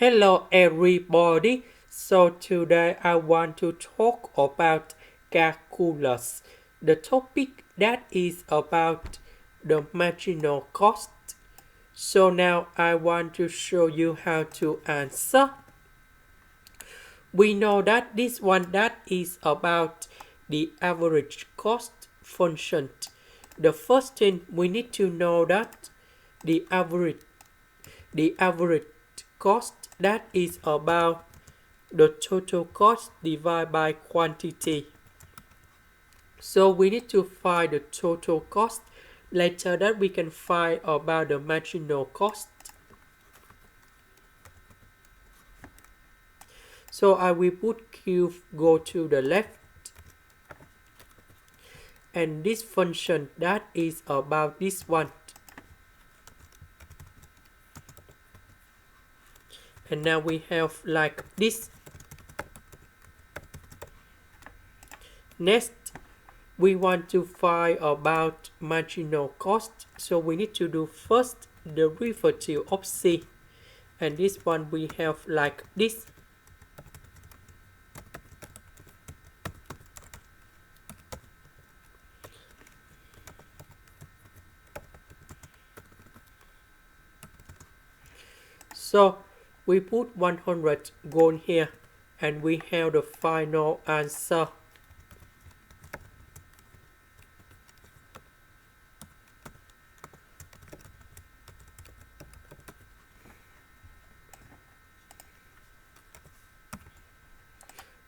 Hello everybody. So today I want to talk about calculus. The topic that is about the marginal cost. So now I want to show you how to answer. We know that this one that is about the average cost function. The first thing we need to know that the average cost that is about the total cost divided by quantity. So we need to find the total cost. Later that we can find about the marginal cost. So I will put Q go to the left. And this function that is about this one. And now we have like this. Next, we want to find about marginal cost. So we need to do first the derivative of C. And this one we have like this. So we put 100 gold here and we have the final answer.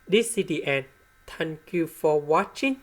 This is the end. Thank you for watching.